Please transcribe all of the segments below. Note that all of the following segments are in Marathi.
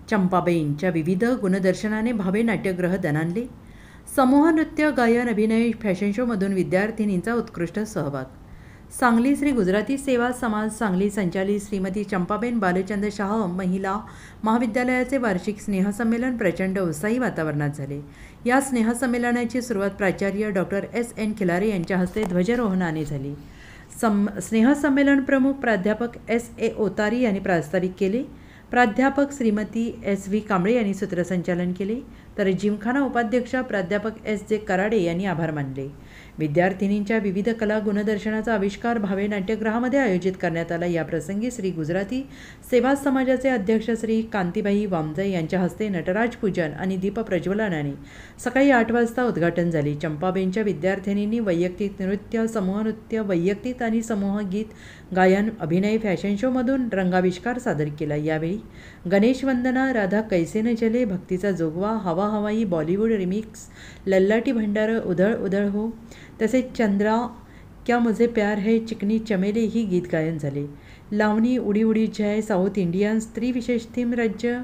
चंपाबाईंच्या विविध गुणदर्शनाने भावे नाट्यगृह दणाणले। समूह नृत्य, गायन, अभिनय, फॅशन शोमधून विद्यार्थिनींचा उत्कृष्ट सहभाग। सांगली श्री गुजराती सेवा समाज सांगली संचालित श्रीमती चंपाबाई बालचंद शाह महिला महाविद्यालयाचे वार्षिक स्नेहसंमेलन प्रचंड उत्साही वातावरणात झाले। या स्नेहसंमेलनाची सुरुवात प्राचार्य डॉक्टर एस.एन. खिलारे यांच्या हस्ते ध्वजारोहणाने झाली। स्नेहसंमेलन प्रमुख प्राध्यापक एस.ए. ओतारी यांनी प्रास्ताविक केले। प्राध्यापक श्रीमती एस.व्ही. कांबळे यांनी सूत्रसंचालन केले, तर जिमखाना उपाध्यक्षा प्राध्यापक एस.जे. कराडे यांनी आभार मानले। विद्यार्थिनींच्या विविध कला गुणदर्शनाचा आविष्कार भावे नाट्यगृहामध्ये आयोजित करण्यात आला। या प्रसंगी श्री गुजराती सेवा समाजाचे अध्यक्ष श्री कांतीबाई वामजाई यांच्या हस्ते नटराज पूजन आणि दीप प्रज्वलनाने सकाळी 8 वाजता उद्घाटन झाले। चंपाबाईंच्या विद्यार्थिनींनी वैयक्तिक नृत्य, समूह नृत्य, वैयक्तिक आणि समूह गीत, गायन, अभिनय, फॅशन शोमधून रंगाविष्कार सादर केला। यावेळी गणेश वंदना, राधा कैसे न चले, भक्तीचा जोगवा, हवा हवाई, बॉलिवूड रिमिक्स, लल्लाटी भंडार, उधळ उधळ हो, तसेच चंद्रा, क्या मुझे प्यार है, चिकनी चमेली ही गीत गायन झाले। लावणी, उडी उडी जय, साऊथ इंडियन, स्त्री विशेष थीम राज्य,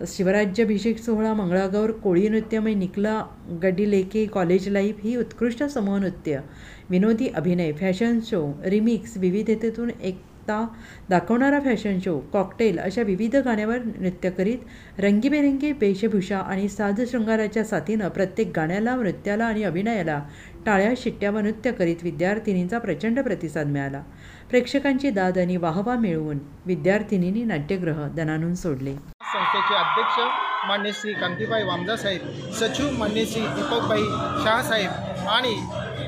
शिवराज्याभिषेक सोहळा, मंगळागौर, कोळी नृत्यमय निकला, गड्डी लेके, कॉलेज लाईफ ही उत्कृष्ट समूह नृत्य, विनोदी अभिनय, फॅशन शो, रिमिक्स, विविधतेतून एकता दाखवणारा फॅशन शो, कॉकटेल अशा विविध गाण्यावर नृत्य करीत रंगीबेरंगी वेशभूषा आणि साज शृंगाराच्या साथीनं प्रत्येक गाण्याला, नृत्याला आणि अभिनयाला टाळ्या शिट्ट्या व नृत्य करीत विद्यार्थिनींचा प्रचंड प्रतिसाद मिळाला। प्रेक्षकांची दाद आणि वाहवा मिळवून विद्यार्थिनींनी नाट्यगृह दणाणून सोडले। संस्थेचे अध्यक्ष मान्य श्री कांतीबाई वामजा साहेब, सचिव मान्य श्री दीपकबाई शाह साहेब आणि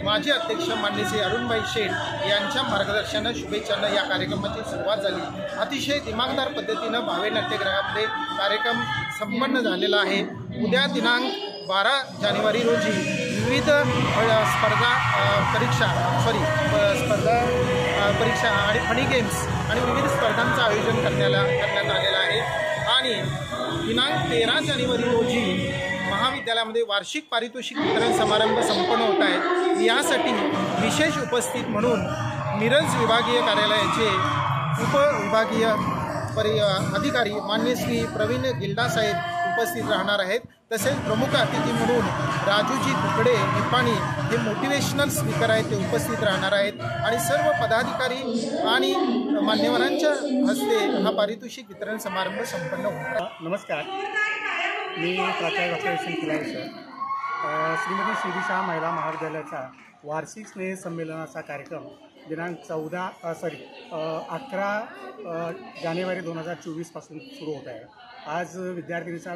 माजी अध्यक्ष मान्य श्री अरुणभाई शेठ यांच्या मार्गदर्शनाने शुभेच्छांना या कार्यक्रमाची सुरुवात झाली। अतिशय दिमागदार पद्धतीनं भावे नाट्यगृहामध्ये कार्यक्रम संपन्न झालेला आहे। उद्या दिनांक 12 जानेवारी रोजी विविध परीक्षा आणि फनी गेम्स आणि विविध स्पर्धांचं आयोजन करण्यात आलेलं आहे आणि दिनांक 13 जानेवारी रोजी महाविद्यालयामध्ये वार्षिक पारितोषिक वितरण समारंभ संपन्न होत आहे। यासाठी विशेष उपस्थित म्हणून मिरज विभागीय कार्यालयाचे उपविभागीय अधिकारी मान्य श्री प्रवीण गिल्डा साहेब उपस्थित राहणार आहेत। तसेच प्रमुख अतिथी म्हणून राजूजी तुकडे निपाणी हे मोटिवेशनल स्पीकर आहेत, ते उपस्थित राहणार आहेत आणि सर्व पदाधिकारी आणि मान्यवरांच्या हस्ते हा पारितोषिक वितरण समारंभ संपन्न होतो। नमस्कार, मी प्राचार्य doctor SN. Khilare sir. Shrimati Shri Shah महिला महाविद्यालयाचा वार्षिक स्नेह संमेलनाचा कार्यक्रम दिनांक 11 जानेवारी 2024 पासून सुरू होत आहे। आज विद्यार्थिनीचा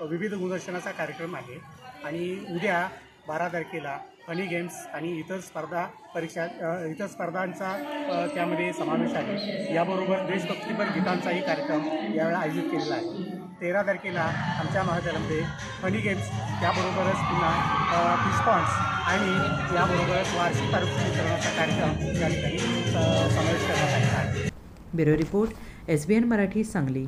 विविध गुणदर्शनाचा कार्यक्रम आहे आणि उद्या 12 तारखेला फनी गेम्स आणि इतर स्पर्धांचा त्यामध्ये समावेश आहे। याबरोबर देशभक्तीपर गीतांचाही कार्यक्रम यावेळेला आयोजित केलेला आहे। 13 तारखेला आमच्या महाविद्यालयामध्ये फनी गेम्स, त्याबरोबरच पुन्हा फिशपॉन्ड्स आणि याबरोबरच वार्षिक पारितोषिक वितरणाचा कार्यक्रम या ठिकाणी समावेश करण्यात आलेला आहे। Bureau report, SBN Marathi, Sangli.